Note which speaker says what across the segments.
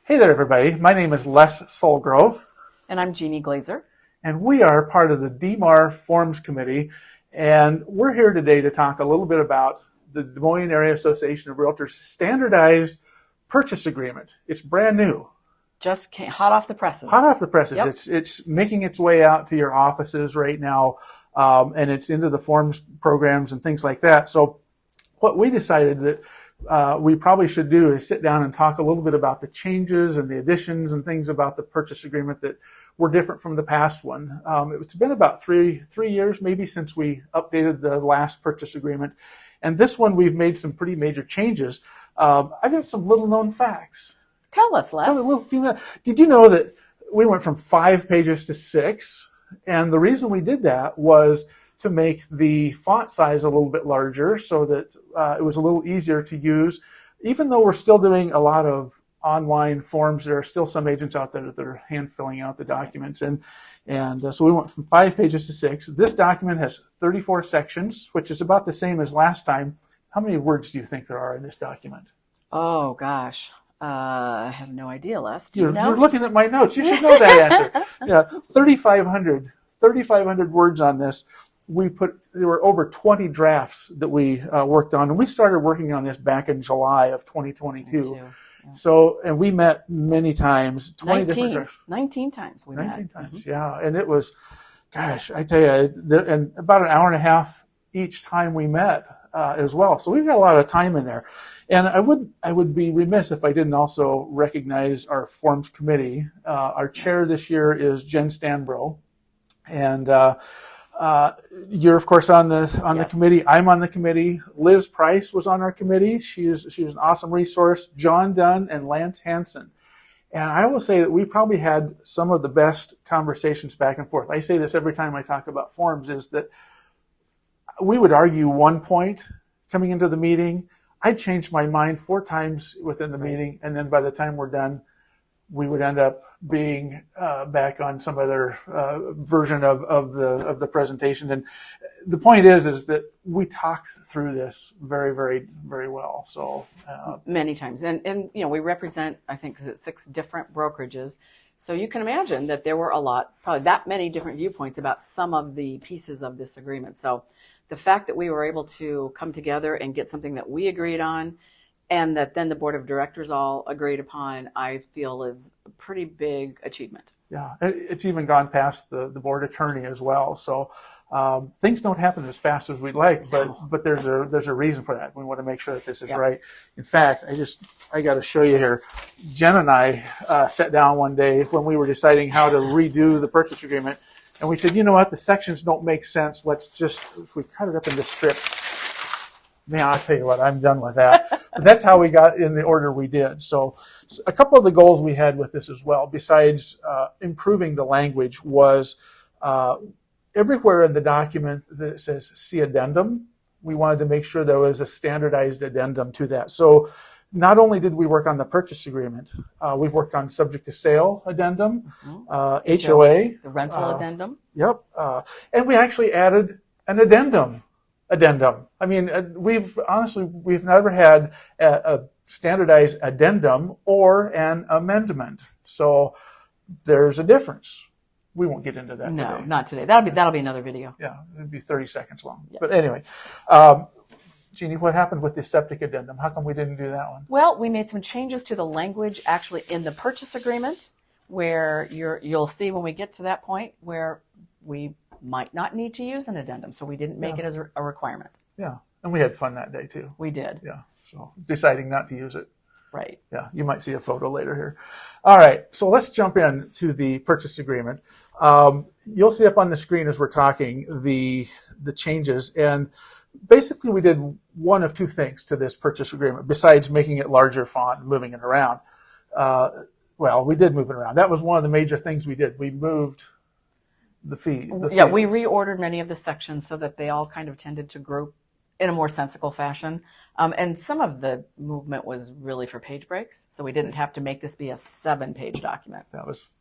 Speaker 1: Hey there, everybody. My name is Les Sulgrove.
Speaker 2: And I'm Jeanne Glaser.
Speaker 1: And we are part of the DMAAR Forms Committee. And we're here today to talk a little bit about the Des Moines Area Association of Realtors standardized purchase agreement. It's brand new.
Speaker 2: Just came hot off the presses.
Speaker 1: Hot off the presses.
Speaker 2: Yep.
Speaker 1: It's making its way out to your offices right now. And it's into the forms programs and things like that. So what we decided that we probably should do is sit down and talk a little bit about the changes and the additions and things about the purchase agreement that were different from the past one. It's been about three years maybe since we updated the last purchase agreement. And this one we've made some pretty major changes. I've got some little known facts.
Speaker 2: Tell us, Les.
Speaker 1: Did you know that we went from 5 pages to 6? And the reason we did that was to make the font size a little bit larger so that it was a little easier to use. Even though we're still doing a lot of online forms, there are still some agents out there that are hand filling out the documents. And so we went from 5 pages to 6. This document has 34 sections, which is about the same as last time. How many words do you think there are in this document?
Speaker 2: Oh, gosh. I have no idea, Les. Do you know?
Speaker 1: You're looking at my notes. You should know that answer. Yeah, 3,500 words on this. There were over 20 drafts that we worked on, and we started working on this back in July of 2022. Yeah. So, and we met many times,
Speaker 2: 19 times we met.
Speaker 1: 19 times, yeah. And it was, gosh, I tell you, and about an hour and a half each time we met as well. So we've got a lot of time in there. And I would be remiss if I didn't also recognize our Forms Committee. Our chair this year is Jeanne Stanbro. And you're, of course, on the committee. I'm on the committee. Liz Price was on our committee. She was an awesome resource. John Dunn and Lance Hansen. And I will say that we probably had some of the best conversations back and forth. I say this every time I talk about forms, is that we would argue one point coming into the meeting. I'd change my mind 4 times within the meeting, and then by the time we're done, we would end up being back on some other version of the presentation. And the point is that we talked through this very, very, very well. So
Speaker 2: many times, and you know, we represent, I think, 6 different brokerages. So you can imagine that there were probably that many different viewpoints about some of the pieces of this agreement. So the fact that we were able to come together and get something that we agreed on, and that then the board of directors all agreed upon, I feel is a pretty big achievement.
Speaker 1: Yeah, it's even gone past the board attorney as well. So things don't happen as fast as we'd like, but there's a reason for that. We want to make sure that this is right. In fact, I got to show you here. Jen and I sat down one day when we were deciding how to redo the purchase agreement, and we said, you know what, the sections don't make sense. If we cut it up into strips. Man, I'll tell you what, I'm done with that. But that's how we got in the order we did. So a couple of the goals we had with this as well, besides improving the language, was everywhere in the document that it says see addendum, we wanted to make sure there was a standardized addendum to that. So not only did we work on the purchase agreement, we've worked on subject to sale addendum, HOA.
Speaker 2: The rental addendum.
Speaker 1: Yep. And we actually added an addendum. I mean, we've never had a standardized addendum or an amendment. So there's a difference. We won't get into that today.
Speaker 2: No, not today. That'll be another video.
Speaker 1: Yeah, it'd be 30 seconds long. Yep. But anyway, Jeanne, what happened with the septic addendum? How come we didn't do that one?
Speaker 2: Well, we made some changes to the language actually in the purchase agreement, where you'll see when we get to that point where we might not need to use an addendum, so we didn't make it as a requirement.
Speaker 1: Yeah, and we had fun that day too.
Speaker 2: We did.
Speaker 1: Yeah, so deciding not to use it.
Speaker 2: Right.
Speaker 1: Yeah, you might see a photo later here. All right, so let's jump into the purchase agreement. You'll see up on the screen as we're talking the changes, and basically we did one of 2 things to this purchase agreement besides making it larger font and moving it around. Well, we did move it around. That was one of the major things we did. We moved the fee.
Speaker 2: Yeah, we reordered many of the sections so that they all kind of tended to group in a more sensical fashion. And some of the movement was really for page breaks, so we didn't have to make this be a 7-page document.
Speaker 1: That was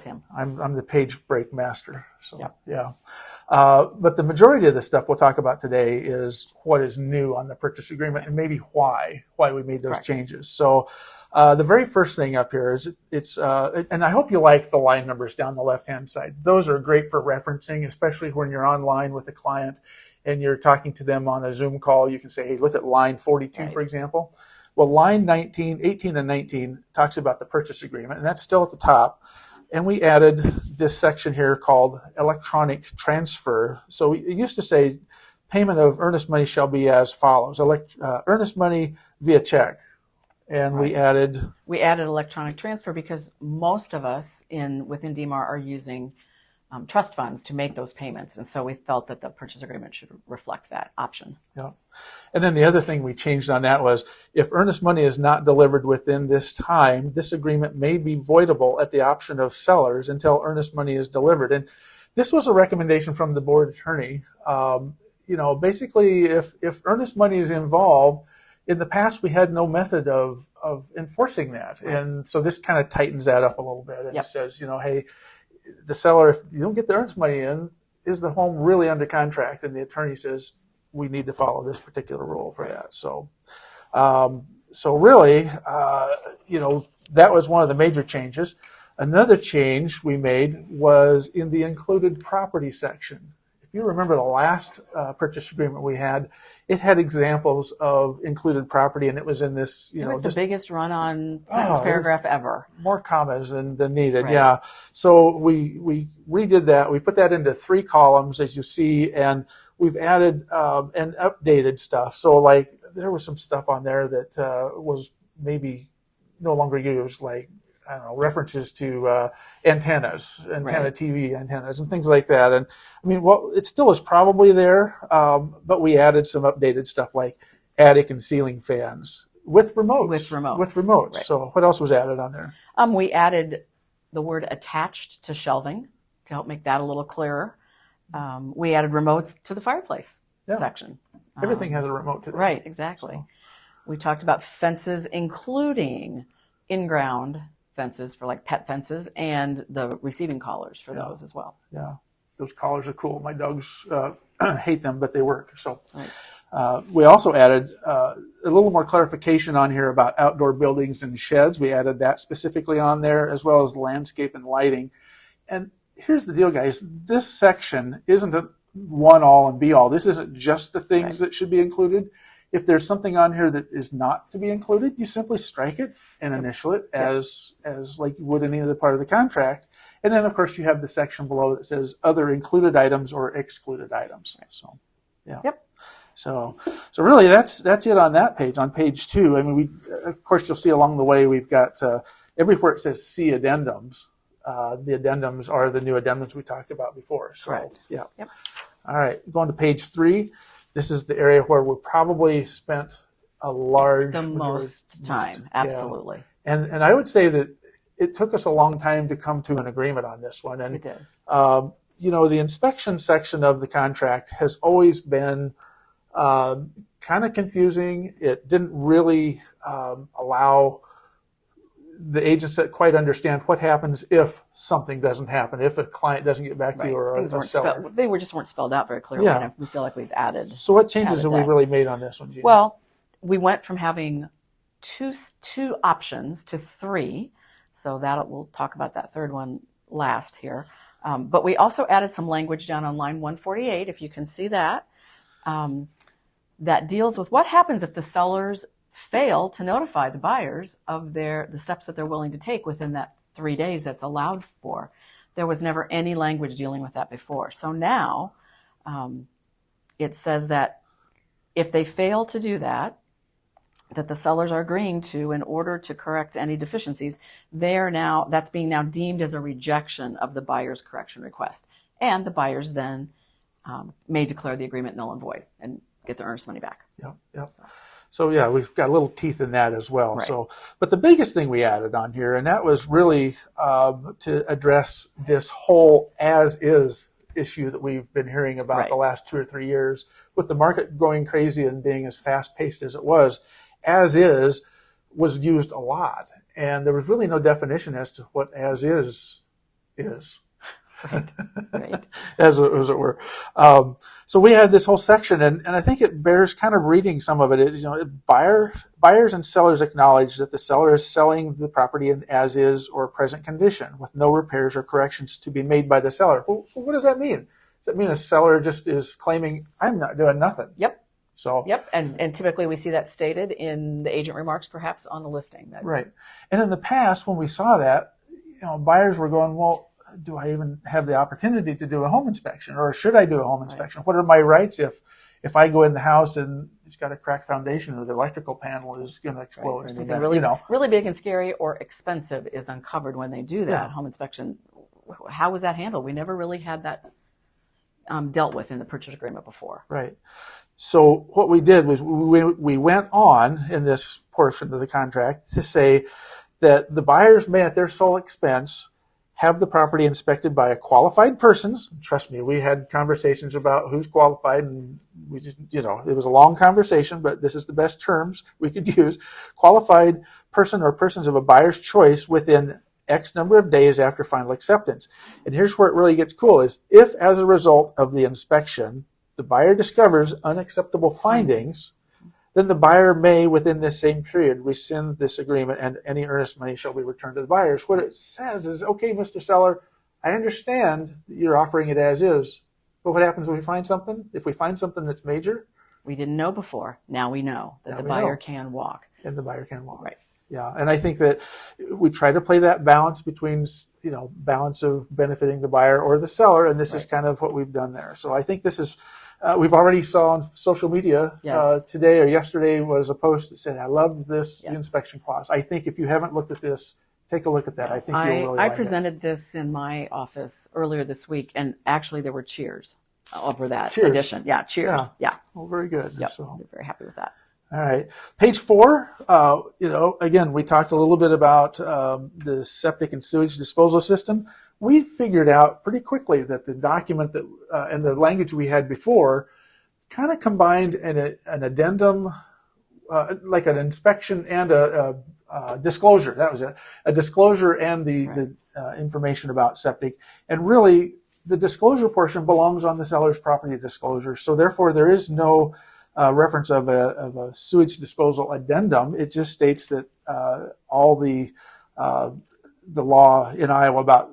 Speaker 2: him.
Speaker 1: I'm the page break master. So yeah. But the majority of the stuff we'll talk about today is what is new on the purchase agreement and maybe why we made those changes. So the very first thing up here is and I hope you like the line numbers down the left-hand side. Those are great for referencing, especially when you're online with a client and you're talking to them on a Zoom call. You can say, hey, look at line 42, for example. Well, line 18 and 19 talks about the purchase agreement, and that's still at the top. And we added this section here called electronic transfer. So it used to say payment of earnest money shall be as follows: earnest money via check. And we added
Speaker 2: electronic transfer because most of us within DMAAR are using trust funds to make those payments. And so we felt that the purchase agreement should reflect that option.
Speaker 1: Yeah. And then the other thing we changed on that was if earnest money is not delivered within this time, this agreement may be voidable at the option of sellers until earnest money is delivered. And this was a recommendation from the board attorney. Basically, if earnest money is involved, in the past we had no method of enforcing that. Right. And so this kind of tightens that up a little bit. And it says, hey, the seller, if you don't get the earnest money in, is the home really under contract? And the attorney says, we need to follow this particular rule for that. So, really, that was one of the major changes. Another change we made was in the included property section. If you remember the last purchase agreement we had, it had examples of included property, and it was in this,
Speaker 2: it was the biggest run-on sentence paragraph ever.
Speaker 1: More commas than needed, yeah. So we redid that. We put that into 3 columns, as you see, and we've added and updated stuff. So, like, there was some stuff on there that was maybe no longer used, like, I don't know, references to antenna TV antennas and things like that. And I mean, well, it still is probably there, but we added some updated stuff like attic and ceiling fans with remotes. Right. So what else was added on there?
Speaker 2: We added the word attached to shelving to help make that a little clearer. We added remotes to the fireplace section.
Speaker 1: Everything has a remote today.
Speaker 2: Right, exactly. So. We talked about fences, including in-ground fences for like pet fences and the receiving collars for those as well.
Speaker 1: Yeah, those collars are cool. My dogs hate them, but they work. So we also added a little more clarification on here about outdoor buildings and sheds. We added that specifically on there, as well as landscape and lighting. And here's the deal, guys. This section isn't a one-all and be-all. This isn't just the things that should be included. If there's something on here that is not to be included, you simply strike it and initial it as like you would any other part of the contract. And then, of course, you have the section below that says other included items or excluded items. So, So really, that's it on that page. On page 2, I mean, of course, you'll see along the way we've got everywhere it says see addendums. The addendums are the new addendums we talked about before. So, All right, going to page 3. This is the area where we probably spent the most time.
Speaker 2: Absolutely.
Speaker 1: Yeah. And I would say that it took us a long time to come to an agreement on this one. And
Speaker 2: it did.
Speaker 1: The inspection section of the contract has always been kind of confusing. It didn't really allow the agents that quite understand what happens if something doesn't happen, if a client doesn't get back to you or a seller.
Speaker 2: They just weren't spelled out very clearly.
Speaker 1: Yeah.
Speaker 2: We feel like we've added.
Speaker 1: So what changes have we really made on this one, Jeanne?
Speaker 2: Well, we went from having two options to 3. So we'll talk about that third one last here. But we also added some language down on line 148, if you can see that, that deals with what happens if the sellers fail to notify the buyers of the steps that they're willing to take within that 3 days that's allowed for. There was never any language dealing with that before. So now it says that if they fail to do that the sellers are agreeing to in order to correct any deficiencies, that's being now deemed as a rejection of the buyer's correction request. And the buyers then may declare the agreement null and void and get their earnest money back.
Speaker 1: Yep. So yeah, we've got little teeth in that as well.
Speaker 2: Right.
Speaker 1: So, but the biggest thing we added on here, and that was really to address this whole as-is issue that we've been hearing about the last 2 or 3 years, with the market going crazy and being as fast-paced as it was. As-is was used a lot, and there was really no definition as to what as-is is.
Speaker 2: Right.
Speaker 1: as it were. So we had this whole section, and I think it bears kind of reading some of it. Buyers and sellers acknowledge that the seller is selling the property in as is or present condition with no repairs or corrections to be made by the seller. Well, so what does that mean? Does that mean a seller just is claiming, I'm not doing nothing?
Speaker 2: Yep.
Speaker 1: So
Speaker 2: Yep, and typically we see that stated in the agent remarks, perhaps on the listing.
Speaker 1: Right. And in the past, when we saw that, buyers were going, well, do I even have the opportunity to do a home inspection, or should I do a home inspection? What are my rights if I go in the house and it's got a cracked foundation or the electrical panel is going to explode?
Speaker 2: Right. Or
Speaker 1: in the
Speaker 2: something
Speaker 1: event,
Speaker 2: really big and scary or expensive is uncovered when they do that home inspection. How was that handled? We never really had that dealt with in the purchase agreement before.
Speaker 1: Right. So what we did was we went on in this portion of the contract to say that the buyers may, at their sole expense, have the property inspected by a qualified person. Trust me, we had conversations about who's qualified, and we just, it was a long conversation, but this is the best terms we could use. Qualified person or persons of a buyer's choice within X number of days after final acceptance. And here's where it really gets cool is if, as a result of the inspection, the buyer discovers unacceptable findings, then the buyer may, within this same period, rescind this agreement and any earnest money shall be returned to the buyers. What it says is, okay, Mr. Seller, I understand that you're offering it as is, but what happens when we find something? If we find something that's major?
Speaker 2: We didn't know before. Now we know that the buyer can walk.
Speaker 1: And the buyer can walk.
Speaker 2: Right.
Speaker 1: Yeah, and I think that we try to play that balance between, balance of benefiting the buyer or the seller, and this is kind of what we've done there. So I think this is, we've already saw on social media today or yesterday was a post that said, I love this inspection clause. I think if you haven't looked at this, take a look at that. I think you'll really like it.
Speaker 2: I presented this in my office earlier this week, and actually there were cheers over that addition. Yeah, cheers. Yeah.
Speaker 1: Well, very good.
Speaker 2: Yep.
Speaker 1: So
Speaker 2: I'm very happy with that.
Speaker 1: All right. Page 4, again, we talked a little bit about the septic and sewage disposal system. We figured out pretty quickly that the document that and the language we had before kind of combined an addendum, like an inspection and a disclosure. That was it. A disclosure and the information about septic. And really, the disclosure portion belongs on the seller's property disclosure. So therefore, there is no reference of a sewage disposal addendum. It just states that all the law in Iowa about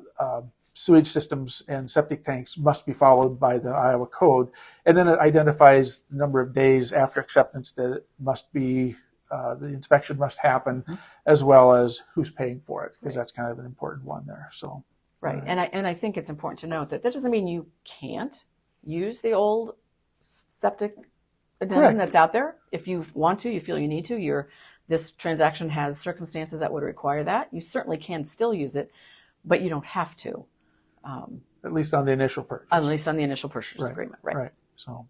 Speaker 1: sewage systems and septic tanks must be followed by the Iowa Code, and then it identifies the number of days after acceptance that it must be the inspection must happen, as well as who's paying for it, because that's kind of an important one there. So
Speaker 2: and I think it's important to note that doesn't mean you can't use the old septic addendum that's out there. If you want to, you feel you need to, this transaction has circumstances that would require that. You certainly can still use it, but you don't have to.
Speaker 1: At least on the initial purchase.
Speaker 2: At least on the initial purchase agreement,
Speaker 1: Right. So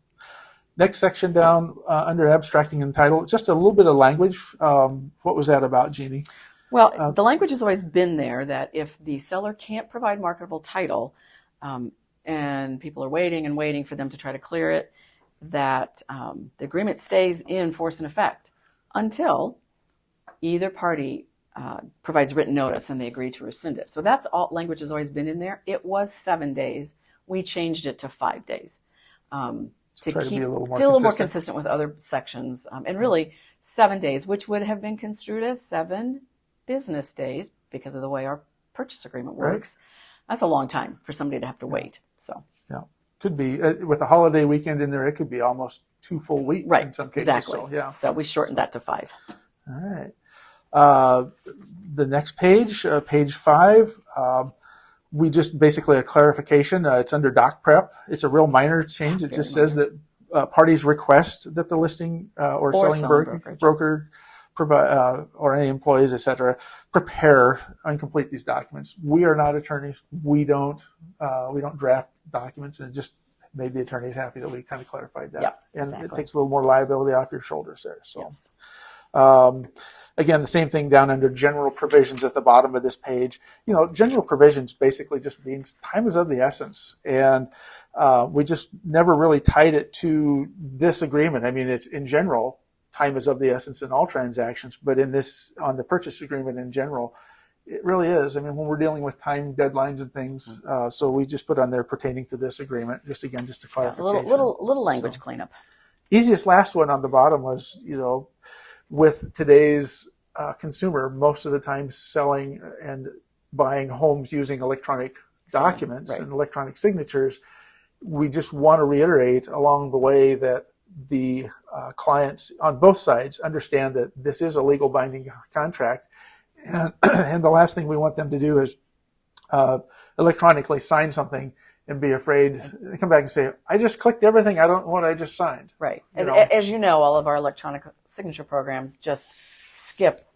Speaker 1: next section down under abstracting and title, just a little bit of language. What was that about, Jeannie?
Speaker 2: Well, the language has always been there that if the seller can't provide marketable title and people are waiting and waiting for them to try to clear it, that the agreement stays in force and effect until either party provides written notice and they agree to rescind it. So that's all language has always been in there. It was 7 days. We changed it to 5 days to keep
Speaker 1: be a little
Speaker 2: more consistent with other sections. And really 7 days, which would have been construed as 7 business days because of the way our purchase agreement works. That's a long time for somebody to have to wait. So
Speaker 1: could be with a holiday weekend in there. It could be almost 2 full weeks in some cases.
Speaker 2: Exactly. So we shortened that to 5.
Speaker 1: All right. The next page, page 5, we just basically a clarification. It's under doc prep. It's a real minor change. It just says that parties request that the listing or selling broker provide or any employees, etc., prepare and complete these documents. We are not attorneys. We don't draft documents, and it just made the attorneys happy that we kind of clarified that. And it takes a little more liability off your shoulders there. So. Again, the same thing down under general provisions at the bottom of this page. General provisions basically just means time is of the essence. And we just never really tied it to this agreement. I mean, it's in general, time is of the essence in all transactions. But in this, on the purchase agreement in general, It really is. I mean, when we're dealing with time deadlines and things, so we just put on there pertaining to this agreement, just to
Speaker 2: Yeah,
Speaker 1: clarification.
Speaker 2: little language cleanup.
Speaker 1: Easiest last one on the bottom was, with today's consumer, most of the time selling and buying homes using electronic documents
Speaker 2: right.
Speaker 1: and electronic signatures, we just want to reiterate along the way that the clients on both sides understand that this is a legal binding contract. And the last thing we want them to do is electronically sign something and be afraid to come back and say, I just clicked everything. I don't know what I just signed.
Speaker 2: Right. As you know, all of our electronic signature programs just skip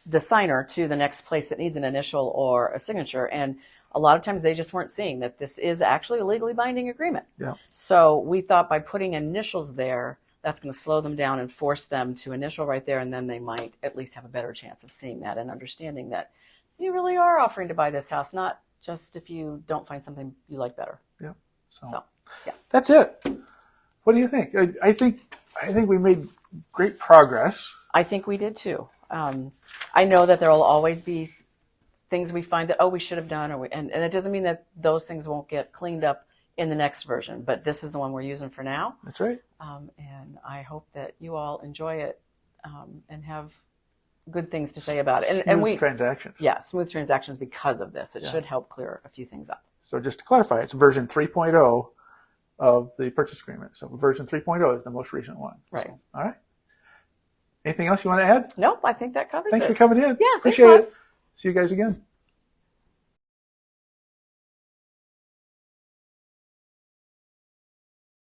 Speaker 2: the signer to the next place that needs an initial or a signature. And a lot of times they just weren't seeing that this is actually a legally binding agreement.
Speaker 1: Yeah.
Speaker 2: So we thought by putting initials there, that's going to slow them down and force them to initial right there. And then they might at least have a better chance of seeing that and understanding that you really are offering to buy this house, not just if you don't find something you like better.
Speaker 1: Yeah. So
Speaker 2: yeah.
Speaker 1: That's it. What do you think? I think we made great progress.
Speaker 2: I think we did too. I know that there will always be things we find that, we should have done, and it doesn't mean that those things won't get cleaned up in the next version, but this is the one we're using for now.
Speaker 1: That's right.
Speaker 2: And I hope that you all enjoy it and have good things to say about it.
Speaker 1: Smooth transactions.
Speaker 2: Yeah, smooth transactions because of this. It should help clear a few things up.
Speaker 1: So just to clarify, it's version 3.0 of the purchase agreement. So version 3.0 is the most recent one.
Speaker 2: Right.
Speaker 1: So, all right. Anything else you want to add?
Speaker 2: Nope, I think that covers it.
Speaker 1: Thanks for coming in.
Speaker 2: Yeah,
Speaker 1: appreciate
Speaker 2: thanks,
Speaker 1: it. See you guys again.